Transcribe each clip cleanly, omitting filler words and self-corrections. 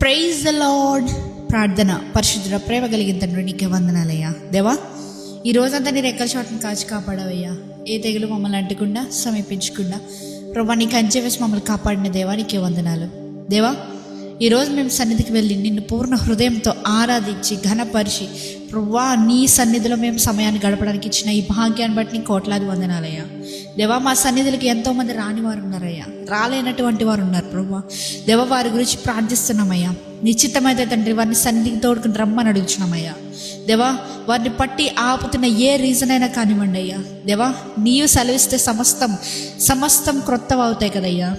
Praise the lord. ప్రార్థన. పరిశుద్ధుల ప్రేమ కలిగిన తండ్రి నీకే వందనాలయ్యా. దేవా, ఈ రోజంతా నీ రెక్కల చోటును కాచి కాపాడవయ్యా. ఏ తెగులు మమ్మల్ని అంటకుండా సమీపించకుండా ప్రభా నీ కంచె వేసి మమ్మల్ని కాపాడిన దేవా నీకే వందనాలు. దేవా, ఈరోజు మేము సన్నిధికి వెళ్ళి నిన్ను పూర్ణ హృదయంతో ఆరాధించి ఘనపరిచి ప్రభా నీ సన్నిధిలో మేము సమయాన్ని గడపడానికి ఇచ్చిన ఈ భాగ్యాన్ని బట్టి నీ కోట్లాది వందనాలయ్యా. దేవా, మా సన్నిధులకి ఎంతోమంది రాని వారు ఉన్నారయ్యా, రాలేనటువంటి వారు ఉన్నారు ప్రభా. దేవా, వారి గురించి ప్రార్థిస్తున్నామయ్యా. నిశ్చితమైతే తండ్రి వారిని సన్నిధికి తోడుకుని రమ్మని అడుగుతున్నామయ్యా. దేవా, వారిని పట్టి ఆపుతున్న ఏ రీజన్ అయినా కానివ్వండి అయ్యా. దేవా, నీవు సెలవిస్తే సమస్తం క్రొత్తవి అవుతాయి కదయ్యా.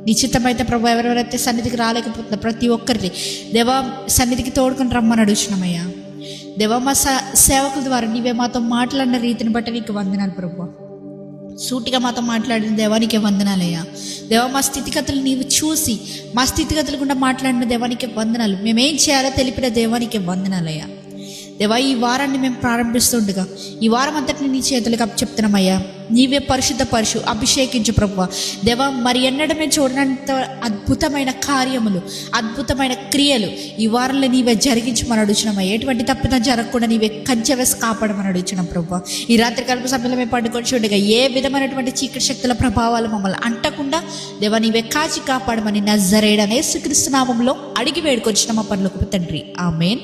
నిశ్చితమైతే ప్రభు ఎవరెవరైతే సన్నిధికి రాలేకపోతుందో ప్రతి ఒక్కరిని దేవా సన్నిధికి తోడుకొని రమ్మని అడుగుతున్నామయ్యా. దేవా, మా సేవకుల ద్వారా నీవే మాతో మాట్లాడిన రీతిని బట్టి నీకు వందనాలు ప్రభు. సూటిగా మాతో మాట్లాడిన దేవానికే వందనాలయ్యా. దేవా, మా స్థితిగతులు నీవు చూసి మా స్థితిగతులు గుండా మాట్లాడిన దేవానికే వందనాలు. మేమేం చేయాలో తెలిపిన దేవానికే వందనాలయ్యా. దేవా, ఈ వారాన్ని మేము ప్రారంభిస్తుండగా ఈ వారం అంతటిని నీ చేతులకు అప్పచెప్తున్నామయ్యా. నీవే పరిశుద్ధపరచు, అభిషేకించు ప్రభువా. దేవా, మరి ఎన్నడమే చూడనంత అద్భుతమైన కార్యములు, అద్భుతమైన క్రియలు ఈ వారంలో నీవే జరిగించమని అడుగుతున్నామయ్యా. ఎటువంటి తప్పిదం జరగకుండా నీవే కంచె వేసి కాపాడమని అడుగుతున్నాం ప్రభువా. ఈ రాత్రి కల్ప సమయంలో మేము పండుకొని చూడగా ఏ విధమైనటువంటి చీకటి శక్తుల ప్రభావాలు మమ్మల్ని అంటకుండా దేవా నీవే కాచి కాపాడమని నజరేయుడైన యేసుక్రీస్తు నామములో అడిగి వేడుకొచ్చిన మా పరలోకపు తండ్రి, ఆమేన్.